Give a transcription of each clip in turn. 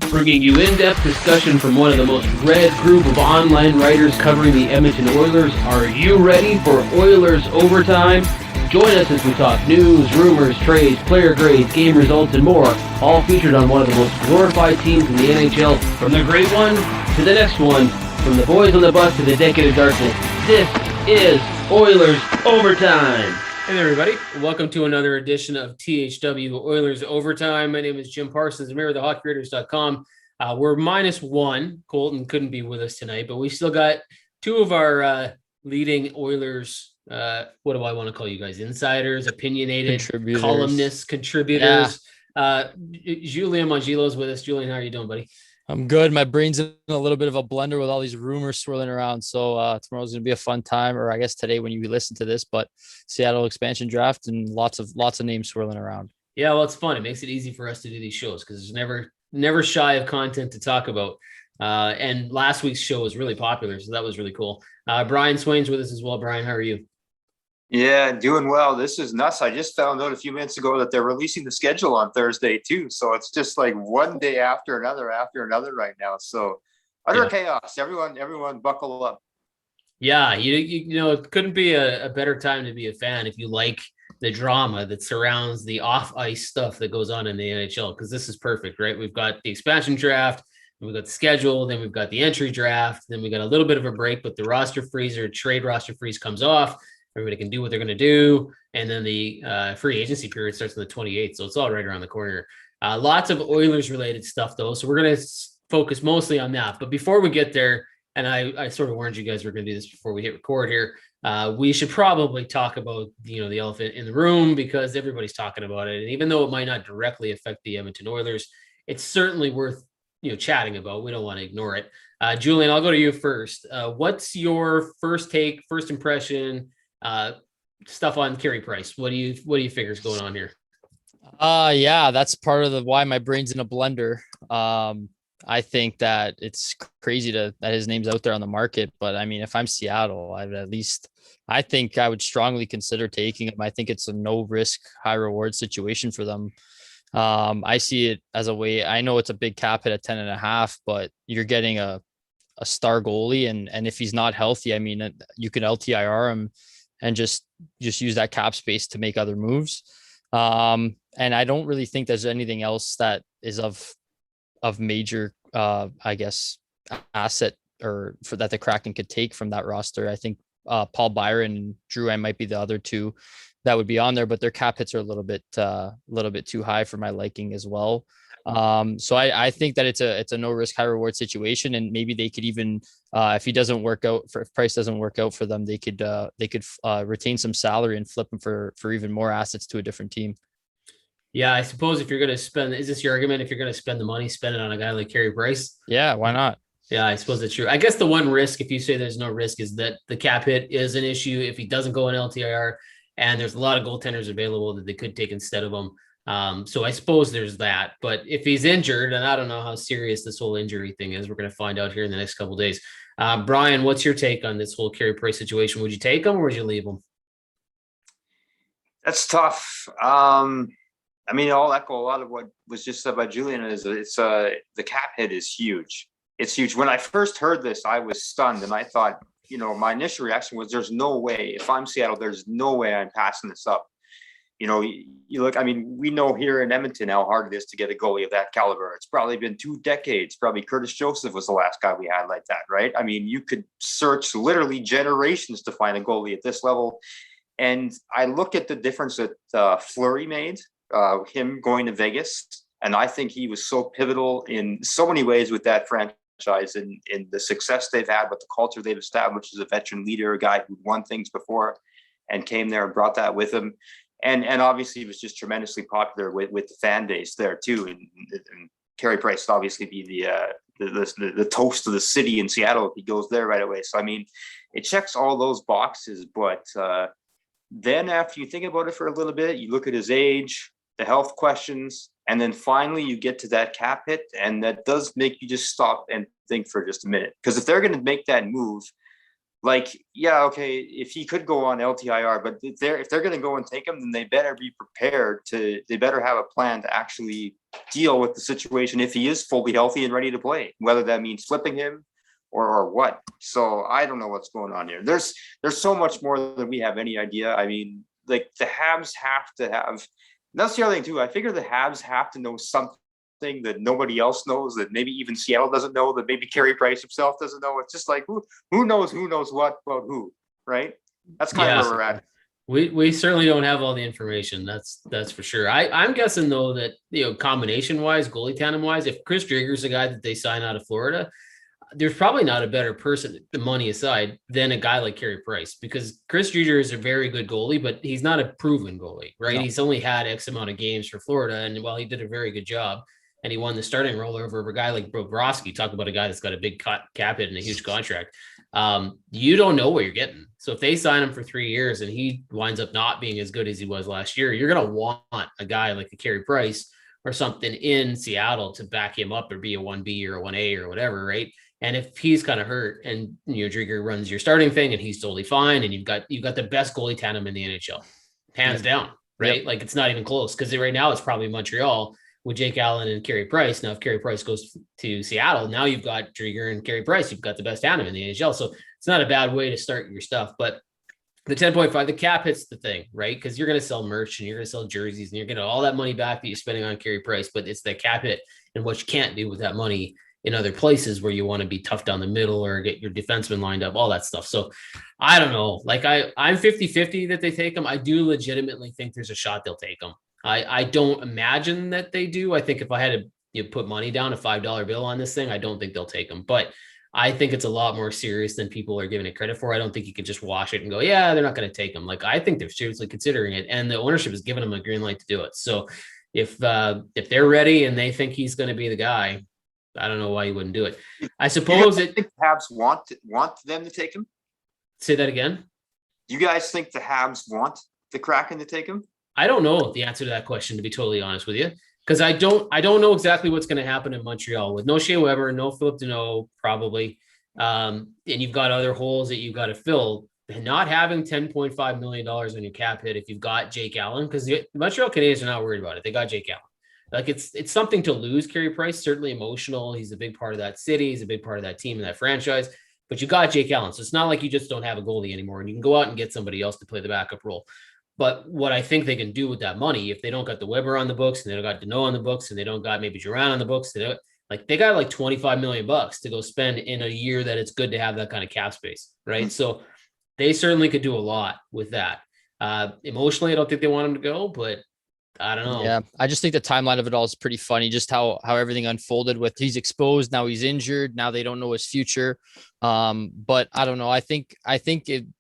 bringing you in-depth discussion from one of the most read group of online writers covering the Edmonton Oilers. Are you ready for Oilers Overtime? Join us as we talk news, rumors, trades, player grades, game results, and more, all featured on one of the most glorified teams in the NHL, from the great one to the next one, from the boys on the bus to the decade of darkness. This is Oilers Overtime. Hey there, everybody. Welcome to another edition of THW Oilers Overtime. My name is Jim Parsons. I'm here with thehockeyraiders.com. We're -1. Colton couldn't be with us tonight, but we still got two of our leading Oilers, what do I want to call you guys? Insiders, opinionated, columnists, contributors. Yeah. Julian Mongillo is with us. Julian, how are you doing, buddy? I'm good. My brain's in a little bit of a blender with all these rumors swirling around. So tomorrow's going to be a fun time, or I guess today when you listen to this, but Seattle expansion draft and lots of names swirling around. Yeah, well, it's fun. It makes it easy for us to do these shows because there's never shy of content to talk about. And last week's show was really popular, so that was really cool. Brian Swane's with us as well. Brian, how are you? Yeah, doing well. This is nuts. I just found out a few minutes ago that they're releasing the schedule on Thursday too. So it's just like one day after another right now. So utter chaos. Everyone buckle up. Yeah, you know, it couldn't be a better time to be a fan if you like the drama that surrounds the off-ice stuff that goes on in the NHL, because this is perfect, right? We've got the expansion draft, we've got the schedule, then we've got the entry draft, then we got a little bit of a break, but the roster freeze or trade roster freeze comes off. Everybody can do what they're going to do. And then the free agency period starts on the 28th. So it's all right around the corner. Lots of Oilers related stuff though. So we're going to focus mostly on that. But before we get there, and I sort of warned you guys we're going to do this before we hit record here. We should probably talk about, the elephant in the room, because everybody's talking about it. And even though it might not directly affect the Edmonton Oilers, it's certainly worth, chatting about. We don't want to ignore it. Julian, I'll go to you first. What's your first take, first impression, stuff on Carey Price? What do you figure is going on here? Yeah, that's part of why my brain's in a blender. I think that it's crazy that his name's out there on the market, but I mean, if I'm Seattle, I think I would strongly consider taking him. I think it's a no risk, high reward situation for them. I see it as a way. I know it's a big cap hit at 10.5, but you're getting a star goalie, and if he's not healthy, I mean, you can LTIR him and just use that cap space to make other moves. And I don't really think there's anything else that is of major, I guess, asset or for that the Kraken could take from that roster. I think Paul Byron and Drouin might be the other two that would be on there, but their cap hits are a little bit too high for my liking as well. So I think that it's a no risk, high reward situation, and maybe they could even, if he doesn't work out, if Price doesn't work out for them, they could retain some salary and flip him for even more assets to a different team. Yeah, I suppose if you're going to spend, is this your argument? If you're going to spend the money, spend it on a guy like Carey Price. Yeah, why not? Yeah, I suppose that's true. I guess the one risk, if you say there's no risk, is that the cap hit is an issue if he doesn't go on LTIR, and there's a lot of goaltenders available that they could take instead of him. So I suppose there's that. But if he's injured, and I don't know how serious this whole injury thing is, we're going to find out here in the next couple of days. Brian, what's your take on this whole Carey Price situation? Would you take him or would you leave him? That's tough. I mean, I'll echo a lot of what was just said by Julian. The cap hit is huge. It's huge. When I first heard this, I was stunned, and I thought, my initial reaction was, there's no way. If I'm Seattle, there's no way I'm passing this up. You look, I mean, we know here in Edmonton how hard it is to get a goalie of that caliber. It's probably been 2 decades. Probably Curtis Joseph was the last guy we had like that, right? I mean, you could search literally generations to find a goalie at this level. And I look at the difference that Fleury made, him going to Vegas. And I think he was so pivotal in so many ways with that franchise and in the success they've had, with the culture they've established as a veteran leader, a guy who won things before and came there and brought that with him. And obviously he was just tremendously popular with the fan base there too. And Carey Price would obviously be the toast of the city in Seattle if he goes there right away. So, I mean, it checks all those boxes, but then after you think about it for a little bit, you look at his age, the health questions, and then finally you get to that cap hit, and that does make you just stop and think for just a minute. Because if they're going to make that move, like, yeah, okay, if he could go on LTIR, but if they're going to go and take him, then they better be prepared they better have a plan to actually deal with the situation if he is fully healthy and ready to play, whether that means flipping him or what. So I don't know what's going on here. There's so much more than we have any idea. I mean, like the Habs have to have, that's the other thing too. I figure the Habs have to know something that nobody else knows, that maybe even Seattle doesn't know, that maybe Carey Price himself doesn't know. It's just like, who knows what about who, right? That's kind of where we're at. We certainly don't have all the information. That's for sure. I'm guessing though that, combination wise, goalie tandem wise, if Chris Driedger's a guy that they sign out of Florida, there's probably not a better person, the money aside, than a guy like Carey Price, because Chris Driedger is a very good goalie, but he's not a proven goalie, right? No. He's only had X amount of games for Florida, and while he did a very good job, and he won the starting role over a guy like Bobrovsky. Talk about a guy that's got a big cap hit and a huge contract. You don't know what you're getting. So if they sign him for 3 years and he winds up not being as good as he was last year, you're going to want a guy like a Carey Price or something in Seattle to back him up or be a 1B or a 1A or whatever, right? And if he's kind of hurt and Driedger runs your starting thing and he's totally fine, and you've got the best goalie tandem in the NHL, hands down, right? Yep. Like it's not even close, because right now it's probably Montreal with Jake Allen and Carey Price. Now, if Carey Price goes to Seattle, now you've got Driedger and Carey Price. You've got the best tandem in the NHL. So it's not a bad way to start your stuff. But the 10.5, the cap hits the thing, right? Because you're going to sell merch and you're going to sell jerseys and you're going to all that money back that you're spending on Carey Price. But it's the cap hit and what you can't do with that money in other places where you want to be tough down the middle or get your defenseman lined up, all that stuff. So I don't know. Like I'm 50-50 that they take them. I do legitimately think there's a shot they'll take them. I don't imagine that they do. I think if I had to put money down, a $5 bill on this thing, I don't think they'll take them. But I think it's a lot more serious than people are giving it credit for. I don't think you can just wash it and go, yeah, they're not going to take them. Like, I think they're seriously considering it, and the ownership is giving them a green light to do it. So if they're ready and they think he's going to be the guy, I don't know why you wouldn't do it. I suppose think the Habs want them to take him. Say that again. Do you guys think the Habs want the Kraken to take him? I don't know the answer to that question, to be totally honest with you, because I don't know exactly what's going to happen in Montreal with no Shea Weber, no Philip Deneau, probably. And you've got other holes that you've got to fill. And not having $10.5 million on your cap hit if you've got Jake Allen, because the Montreal Canadiens are not worried about it. They got Jake Allen. Like it's something to lose Carey Price, certainly emotional. He's a big part of that city. He's a big part of that team and that franchise. But you got Jake Allen. So it's not like you just don't have a goalie anymore, and you can go out and get somebody else to play the backup role. But what I think they can do with that money, if they don't got the Weber on the books and they don't got Deneau on the books and they don't got maybe Duran on the books, they got like $25 million to go spend in a year that it's good to have that kind of cap space, right? Mm-hmm. So they certainly could do a lot with that. Emotionally, I don't think they want him to go, but I don't know. Yeah, I just think the timeline of it all is pretty funny. Just how everything unfolded with he's exposed, now he's injured, now they don't know his future. But I don't know. I think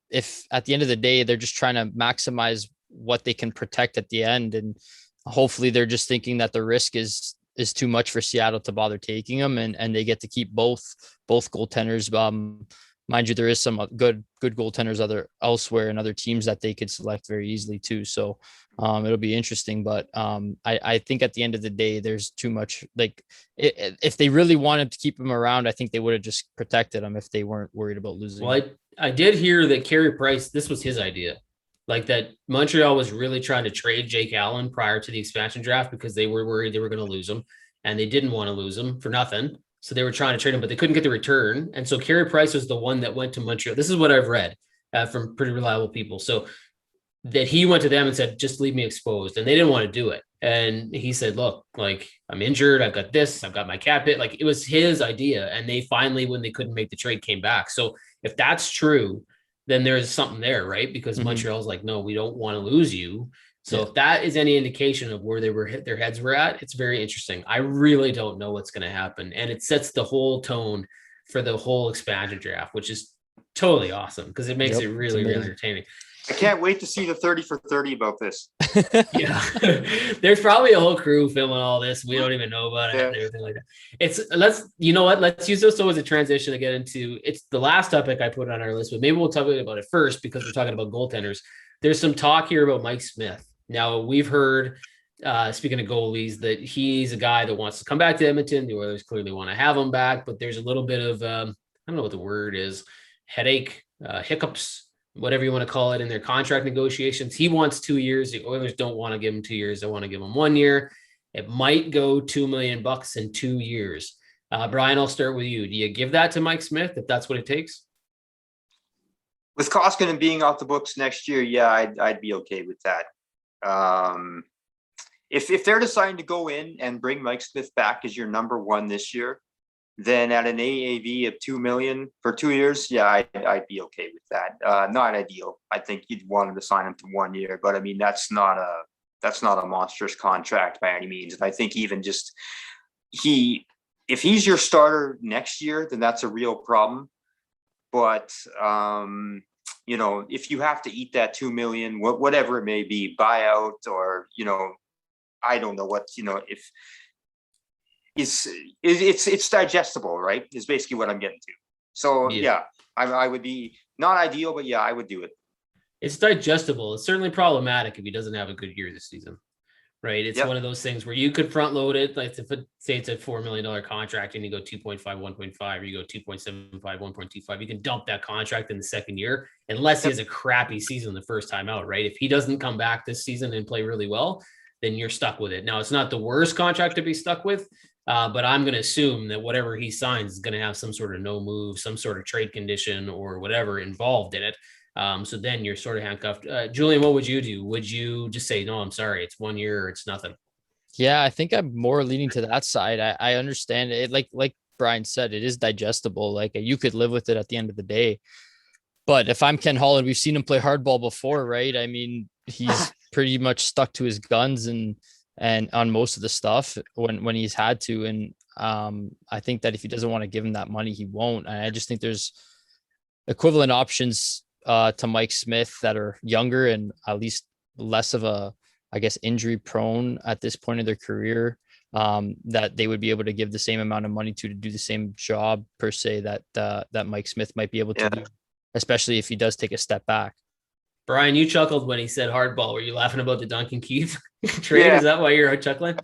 if at the end of the day they're just trying to maximize what they can protect at the end, and hopefully they're just thinking that the risk is too much for Seattle to bother taking them, and they get to keep both goaltenders. Mind you, there is some good goaltenders elsewhere and other teams that they could select very easily too. So it'll be interesting, but I think at the end of the day, there's too much. Like if they really wanted to keep him around, I think they would have just protected him if they weren't worried about losing. Well, I did hear that Carey Price, this was his idea, like that Montreal was really trying to trade Jake Allen prior to the expansion draft because they were worried they were going to lose him, and they didn't want to lose him for nothing. So they were trying to trade him, but they couldn't get the return. And so Carey Price was the one that went to Montreal. This is what I've read from pretty reliable people. So that he went to them and said, just leave me exposed. And they didn't want to do it. And he said, look, like I'm injured. I've got this. I've got my cap hit. Like it was his idea. And they finally, when they couldn't make the trade, came back. So if that's true, then there's something there, right? Because Montreal's like, no, we don't want to lose you. So if that is any indication of where their heads were at, it's very interesting. I really don't know what's going to happen. And it sets the whole tone for the whole expansion draft, which is totally awesome because it makes it really, really entertaining. I can't wait to see the 30 for 30 about this. Yeah. There's probably a whole crew filming all this. We don't even know about it and everything like that. Let's use this so as a transition to get into, it's the last topic I put on our list, but maybe we'll talk about it first because we're talking about goaltenders. There's some talk here about Mike Smith. Now, we've heard, speaking of goalies, that he's a guy that wants to come back to Edmonton. The Oilers clearly want to have him back, but there's a little bit of, I don't know what the word is, headache, hiccups, whatever you want to call it, in their contract negotiations. He wants 2 years. The Oilers don't want to give him 2 years. They want to give him 1 year. It might go $2 million in 2 years. Brian, I'll start with you. Do you give that to Mike Smith if that's what it takes? With Koskinen being off the books next year, yeah, I'd be okay with that. If they're deciding to go in and bring Mike Smith back as your number one this year, then at an AAV of $2 million for 2 years, yeah, I'd be okay with that. Not ideal. I think you'd want him to sign him to 1 year, but I mean that's not a monstrous contract by any means. And I think even just if he's your starter next year, then that's a real problem. But if you have to eat that $2 million, whatever it may be, buyout or I don't know what if it's digestible, right? Is basically what I'm getting to. So yeah, I would be not ideal, but yeah, I would do it. It's digestible. It's certainly problematic if he doesn't have a good year this season, right? It's one of those things where you could front load it. Like say it's a $4 million contract and you go 2.5, 1.5, or you go 2.75, 1.25, you can dump that contract in the second year unless he has a crappy season the first time out, right? If he doesn't come back this season and play really well, then you're stuck with it. Now, it's not the worst contract to be stuck with, but I'm going to assume that whatever he signs is going to have some sort of no move, some sort of trade condition or whatever involved in it. So then you're sort of handcuffed. Julian, what would you do? Would you just say, no, I'm sorry, it's 1 year or it's nothing? Yeah, I think I'm more leaning to that side. I understand it. Like Brian said, it is digestible. Like you could live with it at the end of the day. But if I'm Ken Holland, we've seen him play hardball before, right? I mean, he's pretty much stuck to his guns and on most of the stuff when he's had to. And I think that if he doesn't want to give him that money, he won't. And I just think there's equivalent options to Mike Smith that are younger and at least less of a, I guess, injury prone at this point of their career, that they would be able to give the same amount of money to do the same job per se that Mike Smith might be able to do, especially if he does take a step back. Brian, you chuckled when he said hardball. Were you laughing about the Duncan Keith trade? Is that why you're chuckling?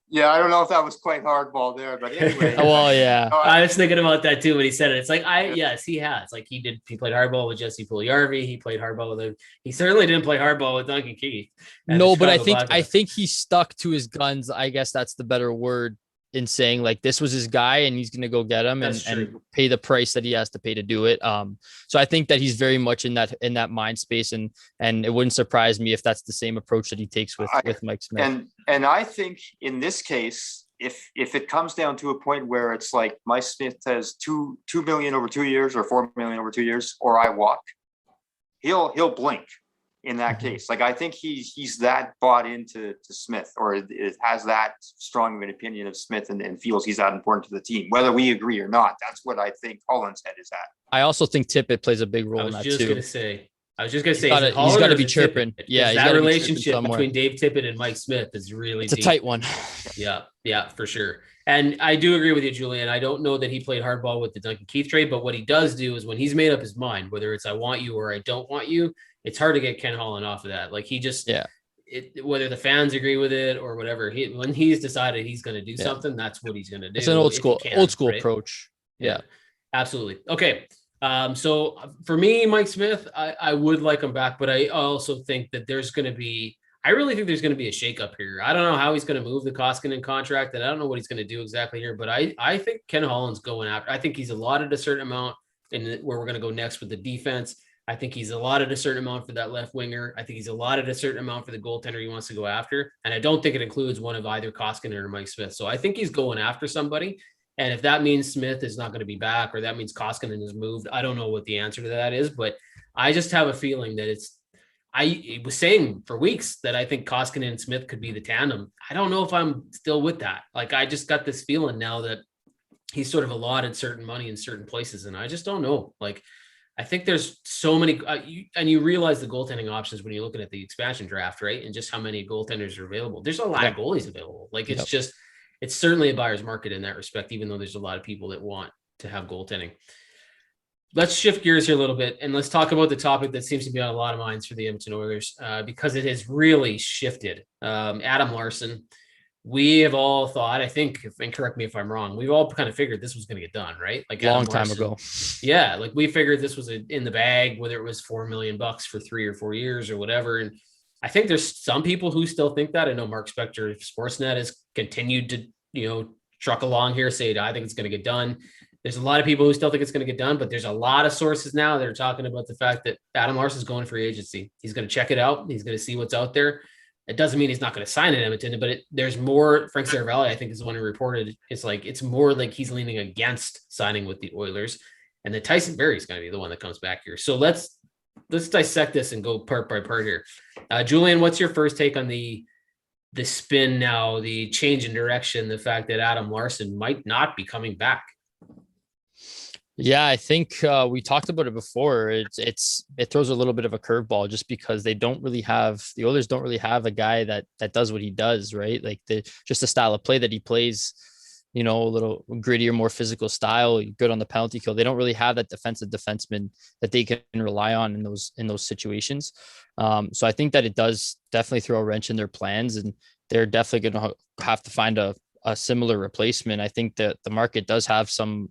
Yeah, I don't know if that was quite hardball there, but anyway. Well, yeah. I was thinking about that too when he said it. It's like, yes, he has. Like he played hardball with Jesse Puljujarvi. He played hardball with him. He certainly didn't play hardball with Duncan Keith. No, but I think he stuck to his guns. I guess that's the better word in saying like this was his guy and he's going to go get him and pay the price that he has to pay to do it. So I think that he's very much in that mind space and it wouldn't surprise me if that's the same approach that he takes with Mike Smith. And I think in this case, if it comes down to a point where it's like Mike Smith has $2 million over 2 years or $4 million over 2 years, or I walk, he'll blink. In that case, like I think he's that bought into Smith, or it has that strong of an opinion of Smith and feels he's that important to the team, whether we agree or not. That's what I think Holland's head is at. I also think Tippett plays a big role in that too. I was just gonna say he's got to be chirping. Yeah, that relationship between Dave Tippett and Mike Smith is really a tight one. Yeah, for sure. And I do agree with you, Julian. I don't know that he played hardball with the Duncan Keith trade, but what he does do is when he's made up his mind, whether it's I want you or I don't want you, it's hard to get Ken Holland off of that. Like he just, whether the fans agree with it or whatever, when he's decided he's going to do something, that's what he's going to do. It's an old school approach. Yeah, absolutely. Okay. So for me, Mike Smith, I would like him back, but I also think that I really think there's going to be a shakeup here. I don't know how he's going to move the Koskinen contract, and I don't know what he's going to do exactly here, but I think Ken Holland's going after. I think he's allotted a certain amount in where we're going to go next with the defense. I think he's allotted a certain amount for that left winger. I think he's allotted a certain amount for the goaltender he wants to go after. And I don't think it includes one of either Koskinen or Mike Smith. So I think he's going after somebody. And if that means Smith is not going to be back, or that means Koskinen is moved, I don't know what the answer to that is, but I just have a feeling that I was saying for weeks that I think Koskinen and Smith could be the tandem. I don't know if I'm still with that. Like, I just got this feeling now that he's sort of allotted certain money in certain places. And I just don't know. Like, I think there's so many, and you realize the goaltending options when you're looking at the expansion draft, right? And just how many goaltenders are available. There's a lot of goalies available. Like it's certainly a buyer's market in that respect, even though there's a lot of people that want to have goaltending. Let's shift gears here a little bit and let's talk about the topic that seems to be on a lot of minds for the Edmonton Oilers because it has really shifted. Adam Larsson. We have all thought, I think, and correct me if I'm wrong, we've all kind of figured this was going to get done, right? Like long time ago. Yeah. Like we figured this was in the bag, whether it was $4 million for 3 or 4 years or whatever. And I think there's some people who still think that. I know Mark Spector of Sportsnet has continued to, truck along here, say, I think it's going to get done. There's a lot of people who still think it's going to get done, but there's a lot of sources now that are talking about the fact that Adam Larson's going free agency. He's going to check it out. He's going to see what's out there. It doesn't mean he's not going to sign in Edmonton, but there's more. Frank Saravalli, I think, is the one who reported. It's more like he's leaning against signing with the Oilers, and then Tyson Barrie is going to be the one that comes back here. So let's dissect this and go part by part here. Julian, what's your first take on the spin now, the change in direction, the fact that Adam Larsson might not be coming back? Yeah, I think we talked about it before. It throws a little bit of a curveball just because the Oilers don't really have a guy that does what he does, right? Like just the style of play that he plays, a little grittier, more physical style, good on the penalty kill. They don't really have that defensive defenseman that they can rely on in those situations. So I think that it does definitely throw a wrench in their plans, and they're definitely going to have to find a similar replacement. I think that the market does have some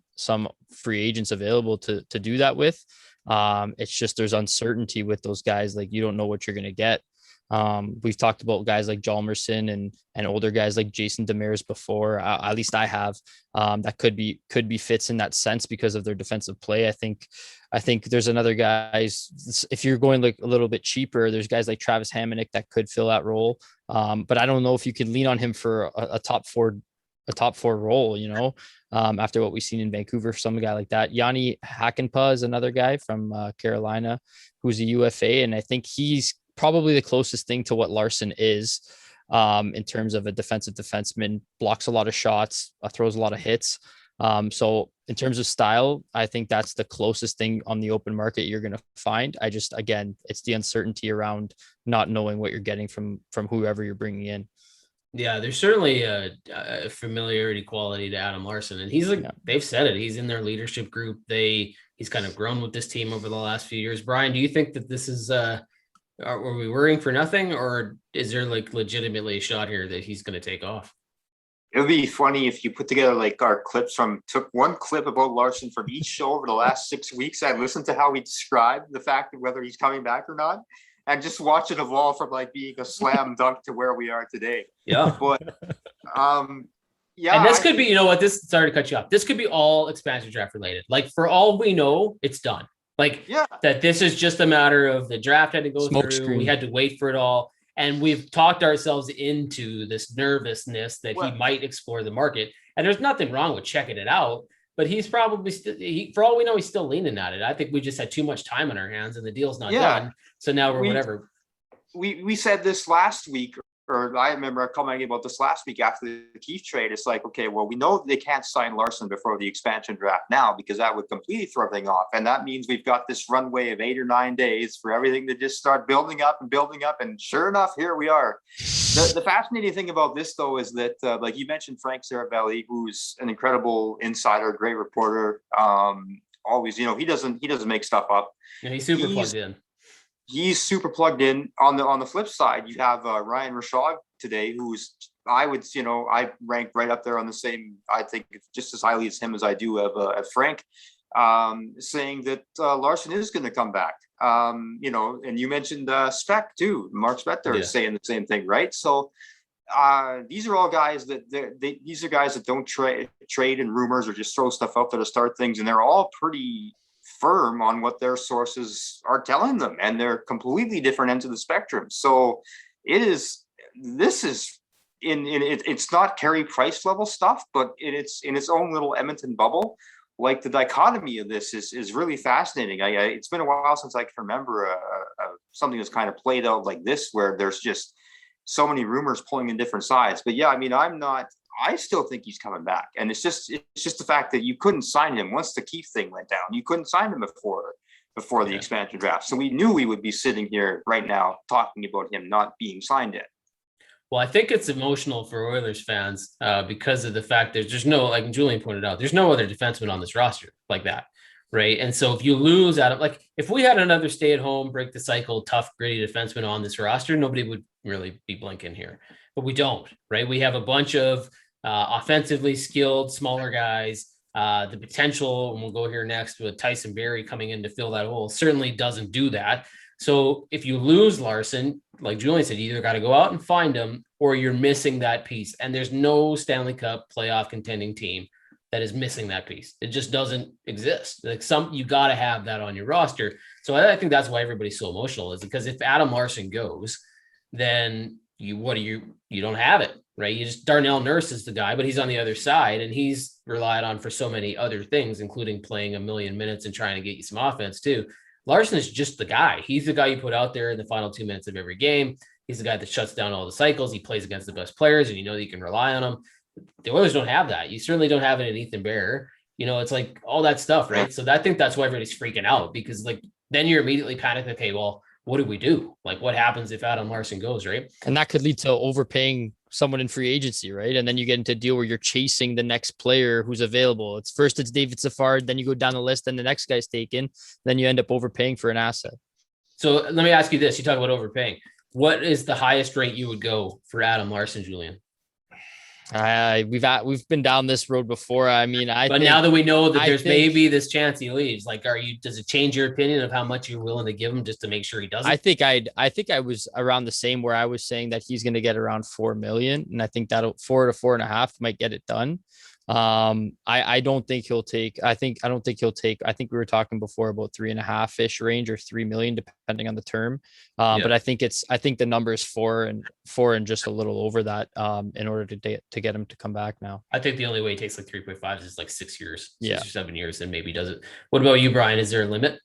free agents available to do that with. It's just there's uncertainty with those guys. Like you don't know what you're going to get. We've talked about guys like Hjalmarsson and older guys like Jason Demers before. At least I have. That could be fits in that sense because of their defensive play. I think there's another guys. If you're going like a little bit cheaper, there's guys like Travis Hamonic that could fill that role. But I don't know if you can lean on him for a top four role. After what we've seen in Vancouver, some guy like that. Yanni Hakanpää is another guy from Carolina who's a UFA, and I think he's probably the closest thing to what Larsson is in terms of a defensive defenseman, blocks a lot of shots, throws a lot of hits. So in terms of style, I think that's the closest thing on the open market you're going to find. Again, it's the uncertainty around not knowing what you're getting from whoever you're bringing in. Yeah, there's certainly a familiarity quality to Adam Larsson, and they've said it. He's in their leadership group. He's kind of grown with this team over the last few years. Brian, do you think that this is are we worrying for nothing, or is there like legitimately a shot here that he's going to take off? It would be funny if you put together like our clips took one clip about Larsson from each show over the last 6 weeks. I listened to how he described the fact of whether he's coming back or not, and just watch it evolve from like being a slam dunk to where we are today. Yeah. But yeah. And this could be, sorry to cut you off. This could be all expansion draft related. Like for all we know, it's done. That this is just a matter of the draft had to go Smoke through. screen. We had to wait for it all. And we've talked ourselves into this nervousness that he might explore the market. And there's nothing wrong with checking it out, but he's probably for all we know, he's still leaning at it. I think we just had too much time on our hands and the deal's not done. So now whatever. We said this last week, or I remember commenting about this last week after the Keith trade. It's like, okay, well, we know they can't sign Larsson before the expansion draft now because that would completely throw everything off. And that means we've got this runway of 8 or 9 days for everything to just start building up. And sure enough, here we are. The fascinating thing about this, though, is that, like you mentioned, Frank Saravalli, who's an incredible insider, great reporter. Always, he doesn't make stuff up. Yeah, he's super plugged in. He's super plugged in. On the flip side, you have Ryan Rishaug today, who's I rank right up there on the same. I think just as highly as him as I do of Frank, saying that Larsson is going to come back. And you mentioned Spec too. Mark Spector is saying the same thing, right? So these are all guys these are guys that don't trade in rumors or just throw stuff out there to start things, and they're all pretty firm on what their sources are telling them, and they're completely different ends of the spectrum. So it's not Carey Price level stuff, but it's in its own little Edmonton bubble. Like the dichotomy of this is really fascinating. It's been a while since I can remember something that's kind of played out like this, where there's just so many rumors pulling in different sides. But yeah, I mean, I still think he's coming back. And it's just the fact that you couldn't sign him once the Keith thing went down. You couldn't sign him before the expansion draft. So we knew we would be sitting here right now talking about him not being signed yet. Well, I think it's emotional for Oilers fans because of the fact that there's no, like Julian pointed out, there's no other defenseman on this roster like that, right? And so if you lose out of, like, if we had another stay-at-home, break the cycle, tough, gritty defenseman on this roster, nobody would really be blinking here. But we don't, right? We have a bunch of offensively skilled, smaller guys. The potential, and we'll go here next with Tyson Barrie coming in to fill that hole, certainly doesn't do that. So if you lose Larsson, like Julian said, you either got to go out and find them or you're missing that piece. And there's no Stanley Cup playoff contending team that is missing that piece. It just doesn't exist. Like you got to have that on your roster. So I think that's why everybody's so emotional, is because if Adam Larsson goes, then you don't have it, right? You just, Darnell Nurse is the guy, but he's on the other side and he's relied on for so many other things, including playing a million minutes and trying to get you some offense too. Larsson is just the guy. He's the guy you put out there in the final 2 minutes of every game. He's the guy that shuts down all the cycles. He plays against the best players and you know that you can rely on him. The Oilers don't have that. You certainly don't have it in Ethan Bear. You know, it's like all that stuff, right? So I think that's why everybody's freaking out, because like then you're immediately panicked. Okay, well, what do we do? Like what happens if Adam Larsson goes, right? And that could lead to overpaying someone in free agency, right? And then you get into a deal where you're chasing the next player who's available. It's David Safard, then you go down the list, then the next guy's taken, then you end up overpaying for an asset. So let me ask you this. You talk about overpaying. What is the highest rate you would go for Adam Larsson, Julian? We've been down this road before. I mean, but now that we know that there's maybe this chance he leaves, like, does it change your opinion of how much you're willing to give him just to make sure he doesn't? I think I was around the same, where I was saying that he's going to get around 4 million, and I think that 4 to 4.5 might get it done. I don't think he'll take, I think we were talking before about 3.5 ish range or 3 million, depending on the term. But I think the number is 4 and just a little over that, in order to get him to come back now. I think the only way he takes like 3.5 is like 6 years, 6 or 7 years, and maybe does it. What about you, Brian? Is there a limit?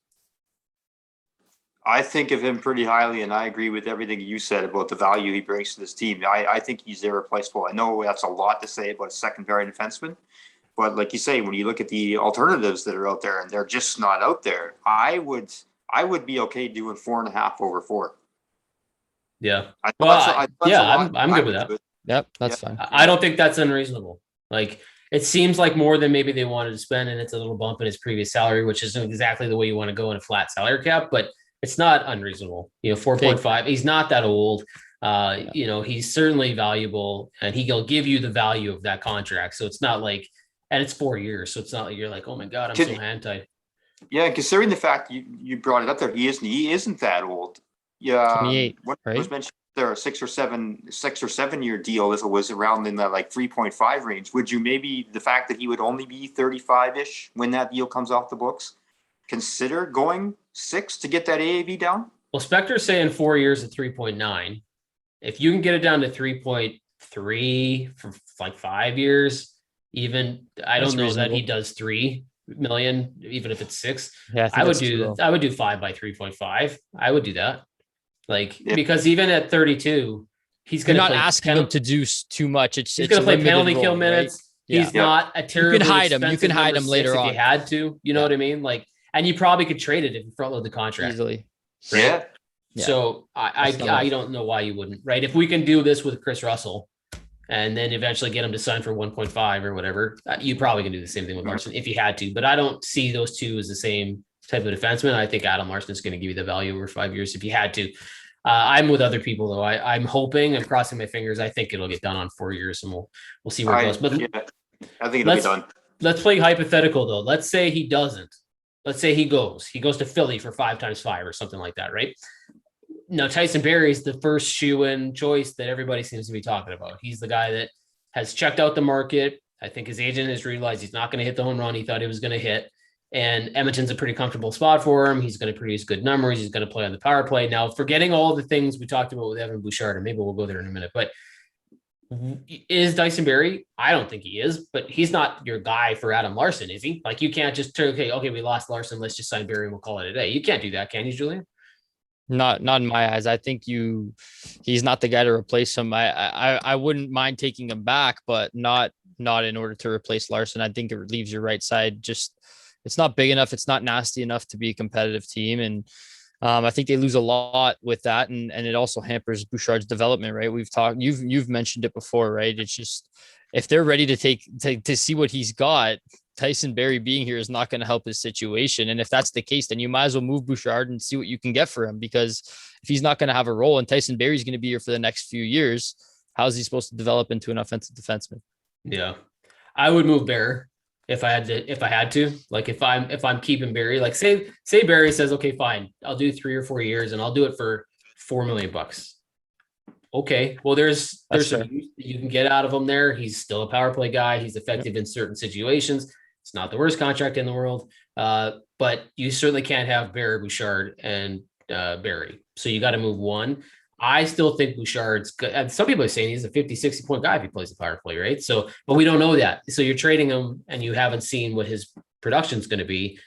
I think of him pretty highly, and I agree with everything you said about the value he brings to this team. I think he's irreplaceable. I know that's a lot to say about a secondary defenseman, but like you say, when you look at the alternatives that are out there and they're just not out there, I would be okay doing 4.5 over 4. Yeah. I'm good with that. Yep, that's fine. I don't think that's unreasonable. Like, it seems like more than maybe they wanted to spend, and it's a little bump in his previous salary, which isn't exactly the way you want to go in a flat salary cap, but it's not unreasonable. 4.5. He's not that old. He's certainly valuable, and he'll give you the value of that contract. So it's not like, and it's 4 years. So it's not like you're like, oh my God, I'm so hand-tied. Yeah. Considering the fact you brought it up there, he isn't that old. Yeah. 28, right? Was mentioned there a 6 or 7 year deal. If it was around in the like 3.5 range, would you maybe, the fact that he would only be 35 ish when that deal comes off the books, consider going 6 to get that AAV down? Well, Spector's saying 4 years at 3.9. If you can get it down to 3.3 for like 5 years, even, I don't know that he does 3 million, even if it's 6. Yeah, I would do 5 by 3.5. I would do that. Because even at 32, he's going to not asking him to do too much. He's going to play penalty kill minutes. Right? He's not a terrible. You can hide him later on if you had to. You know what I mean? Like, and you probably could trade it if you front load the contract easily. Right? Yeah. So I don't know why you wouldn't, right? If we can do this with Chris Russell and then eventually get him to sign for 1.5 or whatever, you probably can do the same thing with Larsson if you had to. But I don't see those two as the same type of defenseman. I think Adam Larsson is going to give you the value over 5 years if you had to. I'm with other people though. I'm hoping, I'm crossing my fingers. I think it'll get done on 4 years, and we'll see where it goes. But I think it'll be done. Let's play hypothetical though. Let's say he doesn't. Let's say he goes to Philly for 5 times 5 or something like that, right? Now, Tyson Barrie is the first shoe-in choice that everybody seems to be talking about. He's the guy that has checked out the market. I think his agent has realized he's not going to hit the home run he thought he was going to hit. And Edmonton's a pretty comfortable spot for him. He's going to produce good numbers. He's going to play on the power play. Now, forgetting all the things we talked about with Evan Bouchard, and maybe we'll go there in a minute, but is Tyson Barrie? I don't think he is, but he's not your guy for Adam Larsson, is he? Like, you can't just turn, okay, we lost Larsson, let's just sign Barrie and we'll call it a day. You can't do that, can you, Julian? Not in my eyes. I think he's not the guy to replace him. I wouldn't mind taking him back, but not in order to replace Larsson. I think it leaves your right side just, it's not big enough. It's not nasty enough to be a competitive team. And I think they lose a lot with that. And it also hampers Bouchard's development, right? You've mentioned it before, right? It's just, if they're ready to see what he's got, Tyson Barrie being here is not going to help his situation. And if that's the case, then you might as well move Bouchard and see what you can get for him, because if he's not going to have a role and Tyson Barrie is going to be here for the next few years, how is he supposed to develop into an offensive defenseman? Yeah. I would move Barrie if I had to, like if I'm keeping Barrie, like say Barrie says, okay, fine, I'll do 3 or 4 years and I'll do it for $4 million. Okay. Well, there's That's some fair. use that you can get out of him there. He's still a power play guy. He's effective in certain situations. It's not the worst contract in the world. But you certainly can't have Barry, Bouchard, and Barry. So you got to move one. I still think Bouchard's good. And some people are saying he's a 50, 60 point guy if he plays the power play, right? So, but we don't know that. So you're trading him and you haven't seen what his production's going to be.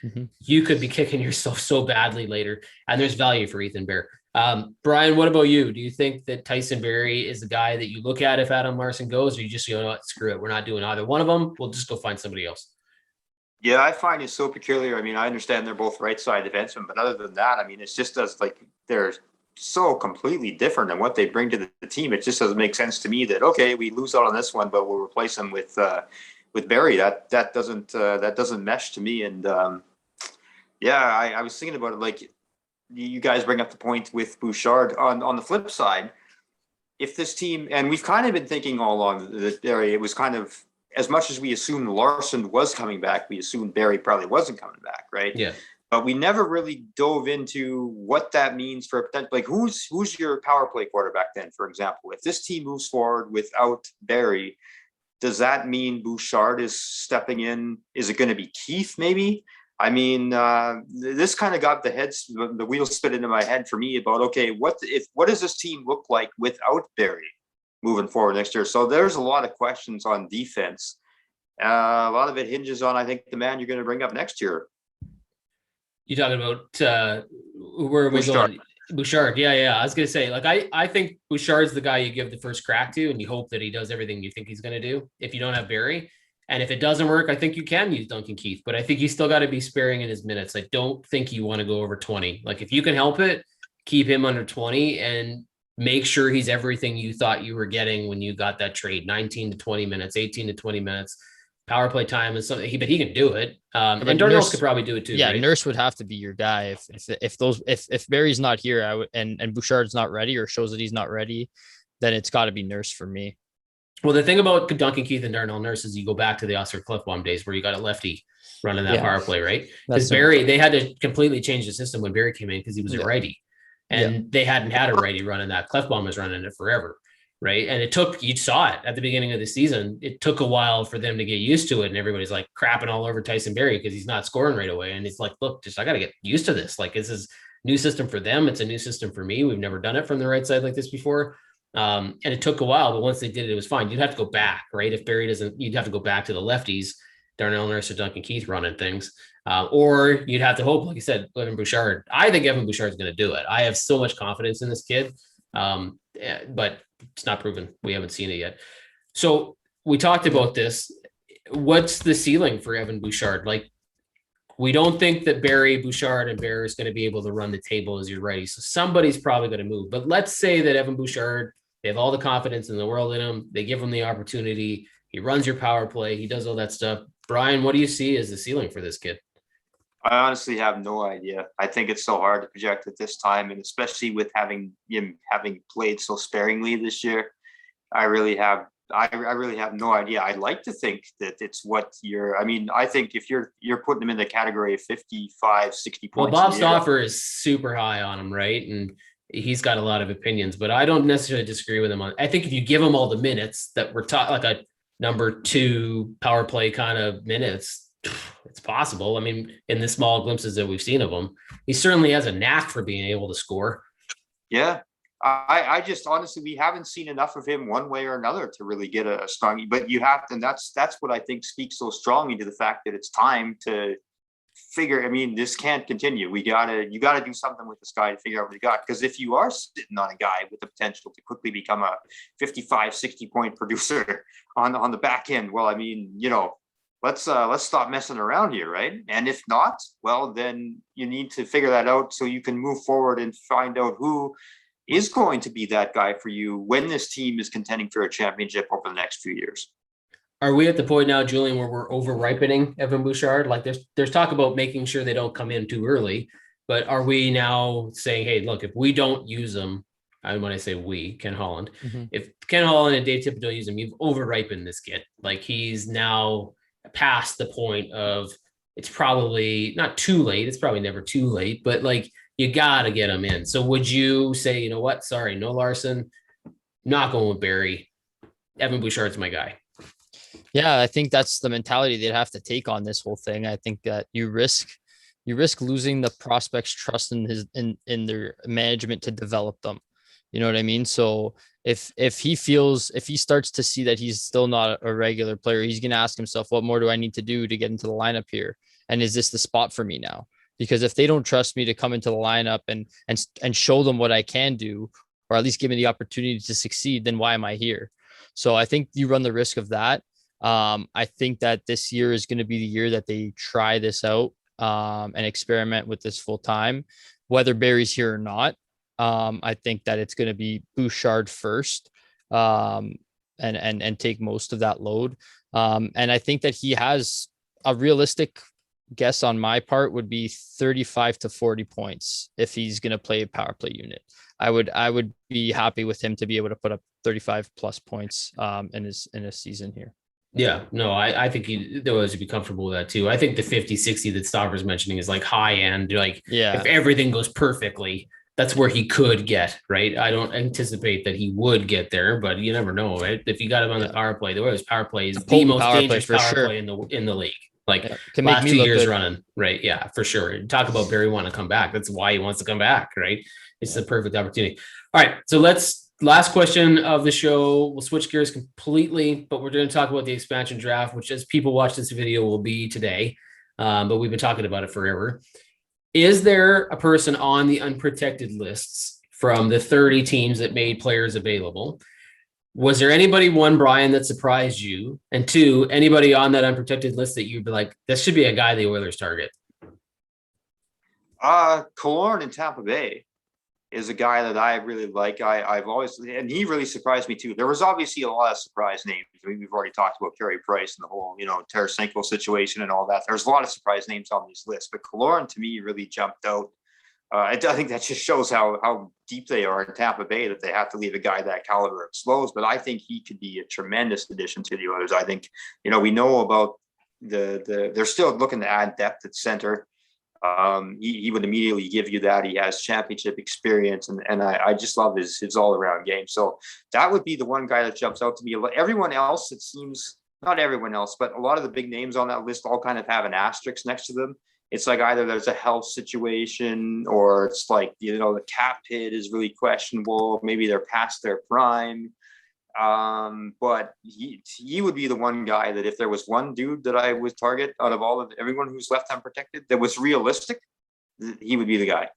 You could be kicking yourself so badly later. And there's value for Ethan Bear. Brian, what about you? Do you think that Tyson Barrie is the guy that you look at if Adam Larsson goes, or you just, you know what, screw it, we're not doing either one of them, we'll just go find somebody else? Yeah, I find it so peculiar. I mean, I understand they're both right side defensemen, but other than that, I mean, it's just as like they're so completely different in what they bring to the team. It just doesn't make sense to me that, okay, we lose out on this one, but we'll replace them with Barrie. That doesn't mesh to me. And yeah, I was thinking about it, like you guys bring up the point with Bouchard. On the flip side, if this team, and we've kind of been thinking all along that Barrie, it was kind of, as much as we assumed Larsson was coming back, we assumed Barrie probably wasn't coming back, right? Yeah. But we never really dove into what that means for a potential, like who's your power play quarterback then, for example? If this team moves forward without Barrie, does that mean Bouchard is stepping in? Is it going to be Keith maybe? I mean, this kind of got the wheels spit into my head for me about, okay, what does this team look like without Barrie moving forward next year? So there's a lot of questions on defense. A lot of it hinges on, I think, the man you're going to bring up next year. You talking about where are we going? Bouchard. Yeah. I was going to say, like, I think Bouchard's the guy you give the first crack to, and you hope that he does everything you think he's going to do if you don't have Barrie. And if it doesn't work, I think you can use Duncan Keith, but I think you still got to be sparing in his minutes. I don't think you want to go over 20. Like, if you can help it, keep him under 20 and make sure he's everything you thought you were getting when you got that trade, 19 to 20 minutes, 18 to 20 minutes. Power play time is something, but he can do it. And Darnell could probably do it too. Yeah, right? Nurse would have to be your guy if Barry's not here, I would, and Bouchard's not ready or shows that he's not ready, then it's got to be Nurse for me. Well, the thing about Duncan Keith and Darnell Nurse is you go back to the Oscar Cliffbaum days where you got a lefty running that power play, right? Because Barrie, they had to completely change the system when Barrie came in because he was a righty, and they hadn't had a righty running that. Cliffbaum was running it forever. Right. And you saw it at the beginning of the season. It took a while for them to get used to it. And everybody's like crapping all over Tyson Barrie because he's not scoring right away. And it's like, look, I got to get used to this. Like, this is new system for them. It's a new system for me. We've never done it from the right side like this before. And it took a while, but once they did it, it was fine. You'd have to go back, right? If Barrie doesn't, you'd have to go back to the lefties, Darnell Nurse or Duncan Keith running things. Or you'd have to hope, like you said, Evan Bouchard. I think Evan Bouchard is going to do it. I have so much confidence in this kid. But it's not proven. We haven't seen it yet. So we talked about this. What's the ceiling for Evan Bouchard? Like, we don't think that Barrie, Bouchard, and Bear is going to be able to run the table as you're ready. So somebody's probably going to move. But let's say that Evan Bouchard, they have all the confidence in the world in him. They give him the opportunity. He runs your power play. He does all that stuff. Brian, what do you see as the ceiling for this kid? I honestly have no idea. I think it's so hard to project at this time, and especially with having played so sparingly this year, I really have no idea. I'd like to think that it's what I mean, I think if you're putting him in the category of 55, 60 points. Well, Bob Stauffer is super high on him, right? And he's got a lot of opinions, but I don't necessarily disagree with him on. I think if you give him all the minutes that we're talking, like a number 2 power play kind of minutes, it's possible. I mean, in the small glimpses that we've seen of him, he certainly has a knack for being able to score. Yeah. I just honestly, we haven't seen enough of him one way or another to really get a strong, but you have to, and that's what I think speaks so strongly to the fact that it's time to figure, I mean, this can't continue. You gotta do something with this guy to figure out what you got. Because if you are sitting on a guy with the potential to quickly become a 55, 60 point producer on the back end, well, I mean, let's stop messing around here, right? And if not, well, then you need to figure that out so you can move forward and find out who is going to be that guy for you when this team is contending for a championship over the next few years. Are we at the point now, Julian, where we're over ripening Evan Bouchard? Like, there's talk about making sure they don't come in too early, but are we now saying, hey, look, if we don't use them, and when I say we, Ken Holland, if Ken Holland and Dave Tippett don't use him, you've over ripened this kid. Like, he's now past the point of, it's probably not too late. It's probably never too late, but like, you got to get him in. So would you say, you know what, sorry, no Larsson, not going with Barry. Evan Bouchard's my guy. Yeah, I think that's the mentality they'd have to take on this whole thing. I think that you risk losing the prospects' trust in their management to develop them. You know what I mean? So if he starts to see that he's still not a regular player, he's going to ask himself, what more do I need to do to get into the lineup here? And is this the spot for me now? Because if they don't trust me to come into the lineup and show them what I can do, or at least give me the opportunity to succeed, then why am I here? So I think you run the risk of that. I think that this year is going to be the year that they try this out and experiment with this full time, whether Barry's here or not. I think that it's going to be Bouchard first and take most of that load. And I think that he has a realistic guess on my part would be 35 to 40 points if he's going to play a power play unit. I would be happy with him to be able to put up 35 plus points in a season here. Yeah, no, I think the Oilers would be comfortable with that too. I think the 50-60 that Stauber's mentioning is like high end. Like, if everything goes perfectly, that's where he could get, right? I don't anticipate that he would get there, but you never know, right? If you got him on the power play, the Oilers power play is the most dangerous power play in the league. Like, can last make 2 me years good. running, right? Yeah, for sure. Talk about Barry wanting to come back. That's why he wants to come back, right? It's the perfect opportunity. All right, so last question of the show. We'll switch gears completely, but we're going to talk about the expansion draft, which, as people watch this video, will be today. But we've been talking about it forever. Is there a person on the unprotected lists from the 30 teams that made players available? Was there anybody, one, Brian, that surprised you? And two, anybody on that unprotected list that you'd be like, this should be a guy the Oilers target? Killorn in Tampa Bay is a guy that I really like. I've always, and he really surprised me too. There was obviously a lot of surprise names. We've already talked about Carey Price and the whole, Tarasenko situation and all that. There's a lot of surprise names on these lists, but Killorn to me really jumped out. I think that just shows how deep they are in Tampa Bay, that they have to leave a guy that caliber exposed. But I think he could be a tremendous addition to the Oilers. I think, we know about they're still looking to add depth at center. He would immediately give you that. He has championship experience, and I just love his all around game. So that would be the one guy that jumps out to me. Everyone else, it seems, not everyone else, but a lot of the big names on that list all kind of have an asterisk next to them. It's like either there's a health situation, or it's like, the cap hit is really questionable. Maybe they're past their prime. But he would be the one guy that if there was one dude that I would target out of everyone who's left unprotected that was realistic, he would be the guy.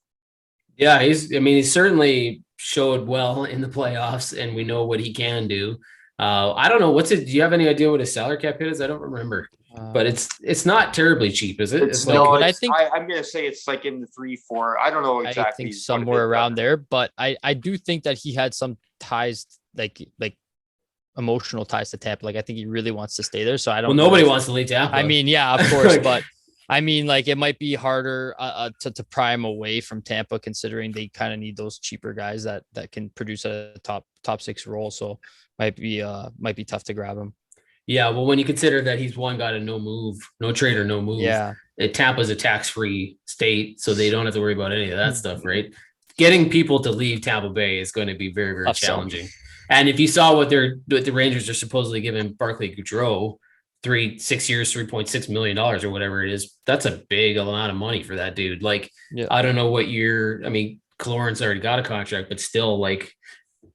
Yeah, he certainly showed well in the playoffs, and we know what he can do. I don't know do you have any idea what his salary cap hit is? I don't remember, but it's not terribly cheap, is it? I'm gonna say it's like in the 3-4. I don't know exactly. I think somewhere around there, but I do think that he had some ties, like emotional ties to Tampa. Like, I think he really wants to stay there. So I don't. Well, nobody wants to leave Tampa. I mean, yeah, of course, but I mean, like, it might be harder to pry him away from Tampa, considering they kind of need those cheaper guys that can produce a top 6 role. So might be tough to grab him. Yeah, well, when you consider that he's one guy to no trade or no move. Yeah, Tampa's a tax-free state, so they don't have to worry about any of that stuff, right? Getting people to leave Tampa Bay is going to be very, very challenging. And if you saw what the Rangers are supposedly giving Barclay Goodrow, 6 years, $3.6 million or whatever it is, that's a big amount of money for that dude. Like, I don't know what Killorn's already got a contract, but still, like,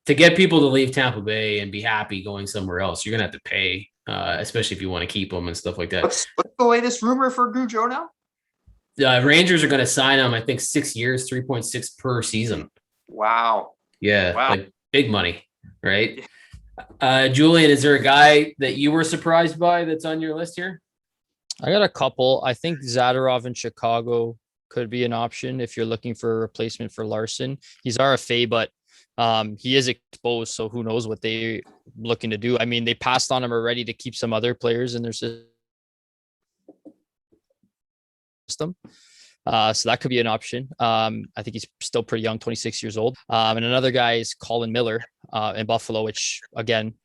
to get people to leave Tampa Bay and be happy going somewhere else, you're going to have to pay, especially if you want to keep them and stuff like that. What's the latest rumor for Goudreau now? The Rangers are going to sign him, I think, 6 years, 3.6 per season. Wow. Yeah. Wow. Like, big money, right? Julian, is there a guy that you were surprised by that's on your list here? I got a couple. I think Zadorov in Chicago could be an option if you're looking for a replacement for Larsson. He's RFA, but he is exposed, so who knows what they're looking to do. I mean, they passed on him already to keep some other players in their system. So that could be an option. I think he's still pretty young, 26 years old. And another guy is Colin Miller in Buffalo, which, again,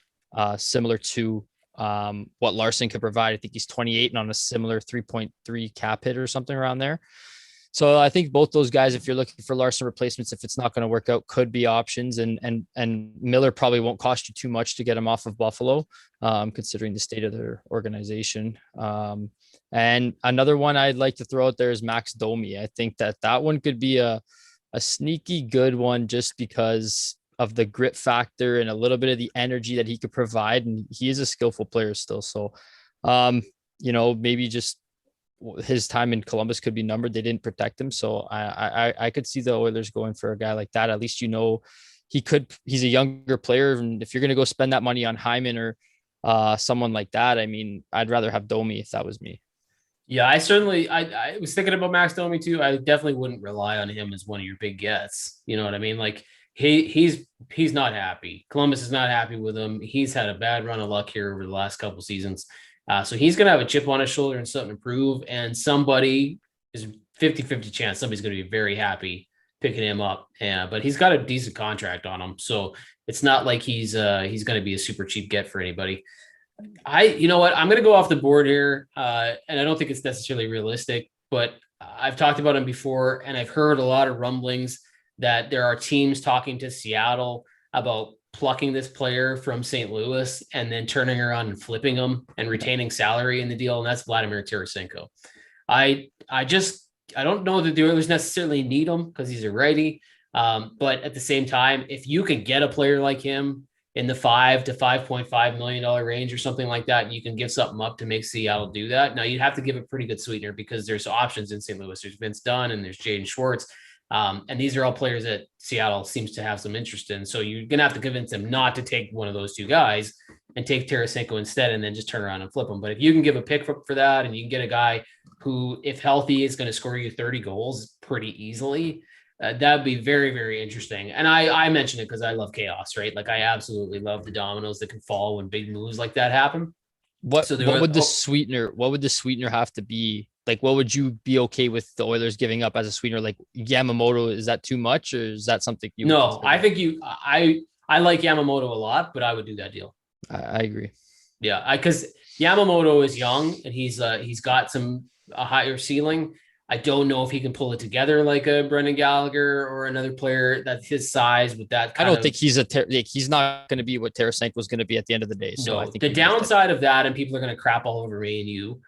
similar to what Larsson could provide. I think he's 28 and on a similar 3.3 cap hit or something around there. So I think both those guys, if you're looking for Larsson replacements, if it's not going to work out, could be options. And Miller probably won't cost you too much to get him off of Buffalo, considering the state of their organization. And another one I'd like to throw out there is Max Domi. I think that one could be a sneaky good one just because of the grit factor and a little bit of the energy that he could provide. And he is a skillful player still. So, maybe just his time in Columbus could be numbered. They didn't protect him. So I could see the Oilers going for a guy like that. At least, he's a younger player. And if you're going to go spend that money on Hyman or someone like that, I mean, I'd rather have Domi if that was me. Yeah, I was thinking about Max Domi too. I definitely wouldn't rely on him as one of your big gets. You know what I mean? Like he's not happy. Columbus is not happy with him. He's had a bad run of luck here over the last couple seasons. So he's going to have a chip on his shoulder and something to prove. And somebody is 50-50 chance somebody's going to be very happy picking him up. But he's got a decent contract on him. So it's not like he's going to be a super cheap get for anybody. You know what? I'm going to go off the board here. And I don't think it's necessarily realistic, but I've talked about him before, and I've heard a lot of rumblings that there are teams talking to Seattle about plucking this player from St. Louis and then turning around and flipping him and retaining salary in the deal. And that's Vladimir Tarasenko. I don't know that the Oilers necessarily need him because he's a righty. But at the same time, if you can get a player like him in the $5 to $5.5 million range or something like that, you can give something up to make Seattle do that. Now you'd have to give a pretty good sweetener because there's options in St. Louis. There's Vince Dunn and there's Jaden Schwartz. And these are all players that Seattle seems to have some interest in. So you're going to have to convince them not to take one of those two guys and take Tarasenko instead, and then just turn around and flip them. But if you can give a pick for that, and you can get a guy who, if healthy, is going to score you 30 goals pretty easily, that'd be very, very interesting. And I mentioned it because I love chaos, right? Like I absolutely love the dominoes that can fall when big moves like that happen. What would the sweetener have to be? Like, what would you be okay with the Oilers giving up as a sweetener? Like Yamamoto, is that too much, or is that something you? No, I think I like Yamamoto a lot, but I would do that deal. I agree. Yeah, because Yamamoto is young and he's got a higher ceiling. I don't know if he can pull it together like a Brendan Gallagher or another player that's his size with that. I don't think he's not going to be what Tarasenko was going to be at the end of the day. So I think the downside of that, and people are going to crap all over me and you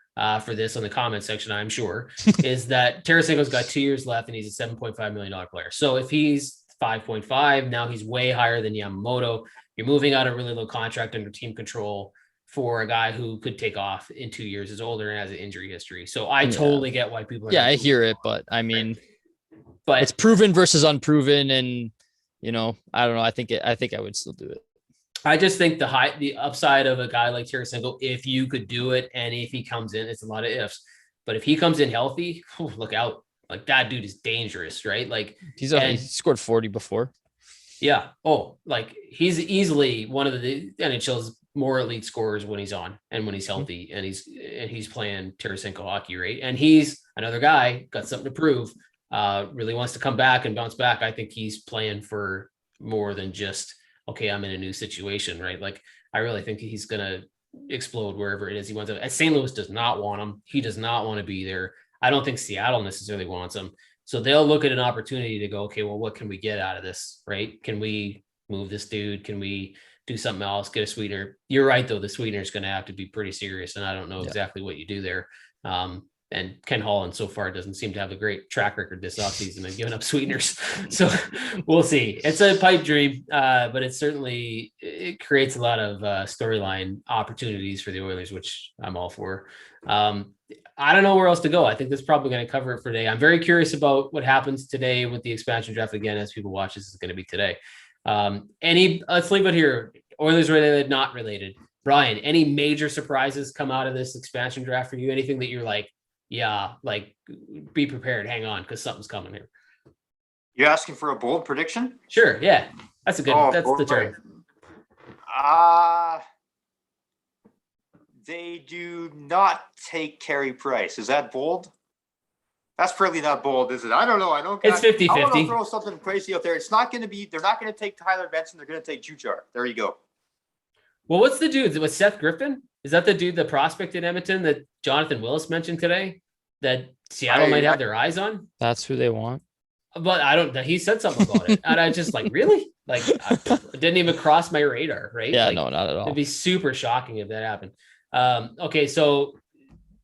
for this on the comment section, I'm sure, is that Tarasenko's got 2 years left and he's a $7.5 million player. So if he's 5.5, now he's way higher than Yamamoto. You're moving out a really low contract under team control for a guy who could take off in 2 years, is older and has an injury history. So I totally get why people are. Yeah, I hear it, but I mean, but it's proven versus unproven. And, I don't know. I think I would still do it. I just think the upside of a guy like Tarasenko, if you could do it, and if he comes in, it's a lot of ifs, but if he comes in healthy, look out. Like that dude is dangerous, right? Like he scored 40 before. Yeah. Oh, like he's easily one of the NHL's more elite scorers when he's on and when he's healthy, and he's playing Tarasenko hockey, right? And he's another guy, got something to prove, really wants to come back and bounce back. I think he's playing for more than just, okay, I'm in a new situation, right? Like I really think he's going to explode wherever it is he wants to. St. Louis does not want him. He does not want to be there. I don't think Seattle necessarily wants him. So they'll look at an opportunity to go, okay, well, what can we get out of this, right? Can we move this dude? Can we do something else, get a sweetener? You're right, though. The sweetener is going to have to be pretty serious, and I don't know exactly what you do there. And Ken Holland so far doesn't seem to have a great track record this offseason of giving up sweeteners. So we'll see. It's a pipe dream, but it creates a lot of storyline opportunities for the Oilers, which I'm all for. I don't know where else to go. I think that's probably going to cover it for today. I'm very curious about what happens today with the expansion draft again, as people watch. This is going to be today. Let's leave it here. Oilers related, not related. Brian, any major surprises come out of this expansion draft for you? Anything that you're like, yeah, like be prepared, hang on, because something's coming here. You're asking for a bold prediction? Sure. Yeah. That's a good, that's the term. They do not take Carey Price. Is that bold? That's probably not bold, is it? I don't know. It's 50-50. I want to throw something crazy out there. It's not going to be, they're not going to take Tyler Benson. They're going to take Bouchard. There you go. Well, what's the dude? Was Seth Griffin? Is that the dude, the prospect in Edmonton that Jonathan Willis mentioned today? that Seattle might have their eyes on. That's who they want. But I don't. He said something about it, and I just like really like it didn't even cross my radar. Right? Yeah, like, no, not at all. It'd be super shocking if that happened. Okay, so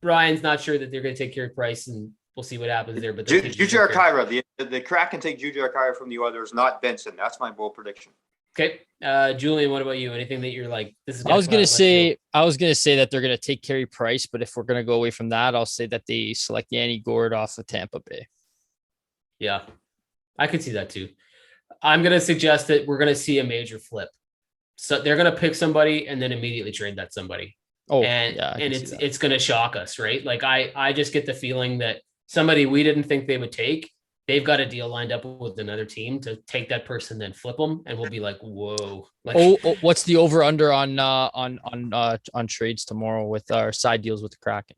Brian's not sure that they're going to take Carey Price, and we'll see what happens there. But Jujhar Khaira, the Kraken take Jujhar Khaira from the Oilers, not Benson. That's my bold prediction. Okay, Julian, what about you? Anything that you're like? This is. I was gonna say that they're gonna take Carey Price, but if we're gonna go away from that, I'll say that they select Yanni Gourde off of Tampa Bay. Yeah, I could see that too. I'm gonna suggest that we're gonna see a major flip. So they're gonna pick somebody and then immediately trade that somebody. Oh, and yeah, it's gonna shock us, right? Like I just get the feeling that somebody we didn't think they would take, they've got a deal lined up with another team to take that person, then flip them, and we'll be like, whoa. Like, what's the over under on trades tomorrow with our side deals with the Kraken?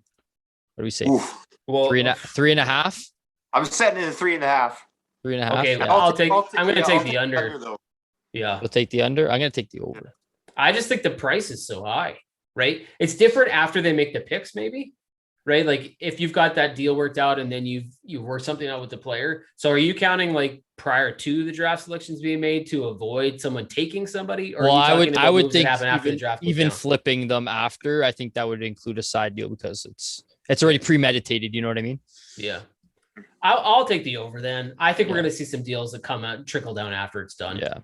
What do we say? Oof. Well, 3.5. I'm setting it at 3.5. 3.5. Okay, yeah. I'm going to take the under. Yeah, we'll take the under. I'm going to take the over. I just think the price is so high, right? It's different after they make the picks, maybe, right? Like if you've got that deal worked out and then you work something out with the player. So are you counting like prior to the draft selections being made to avoid someone taking somebody? Or well, I would think after the draft even flipping them after, I think that would include a side deal because it's already premeditated. You know what I mean? Yeah. I'll take the over then. I think we're going to see some deals that come out, trickle down after it's done. Yeah.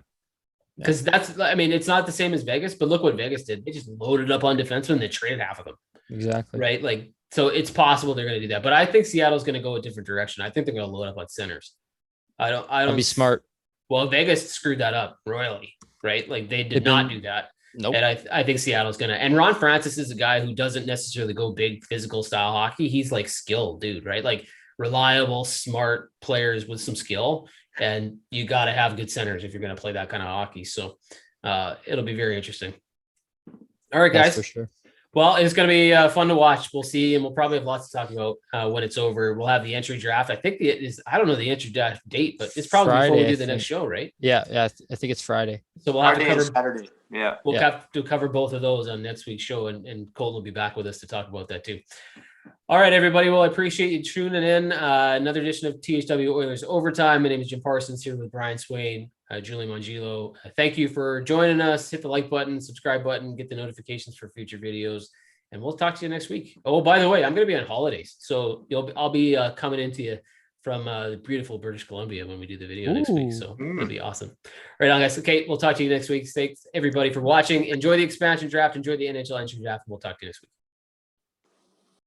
Because it's not the same as Vegas, but look what Vegas did. They just loaded up on defensemen and they traded half of them. Exactly. Right. Like, so it's possible they're going to do that, but I think Seattle's going to go a different direction. I think they're going to load up on centers. I don't be smart. Well, Vegas screwed that up royally, right? Like they did not do that. Nope. And I think Seattle's going to, and Ron Francis is a guy who doesn't necessarily go big physical style hockey. He's like skilled dude, right? Like reliable, smart players with some skill. And you got to have good centers if you're going to play that kind of hockey. So it'll be very interesting. All right, guys. That's for sure. Well, it's going to be fun to watch. We'll see, and we'll probably have lots to talk about when it's over. We'll have the entry draft. I think I don't know the entry draft date, but it's probably Friday, before we do the next show, right? Yeah. I think it's Friday. So we'll have to cover Saturday. Yeah. We'll have to cover both of those on next week's show, and Colton will be back with us to talk about that too. All right, everybody. Well, I appreciate you tuning in. Another edition of THW Oilers Overtime. My name is Jim Parsons here with Brian Swane, Julian Mongillo. Thank you for joining us. Hit the like button, subscribe button, get the notifications for future videos, and we'll talk to you next week. Oh, by the way, I'm going to be on holidays, so I'll be coming into you from the beautiful British Columbia when we do the video next week. So it'll be awesome. Right on, guys. Okay, we'll talk to you next week. Thanks everybody for watching. Enjoy the expansion draft. Enjoy the NHL entry draft. And we'll talk to you next week.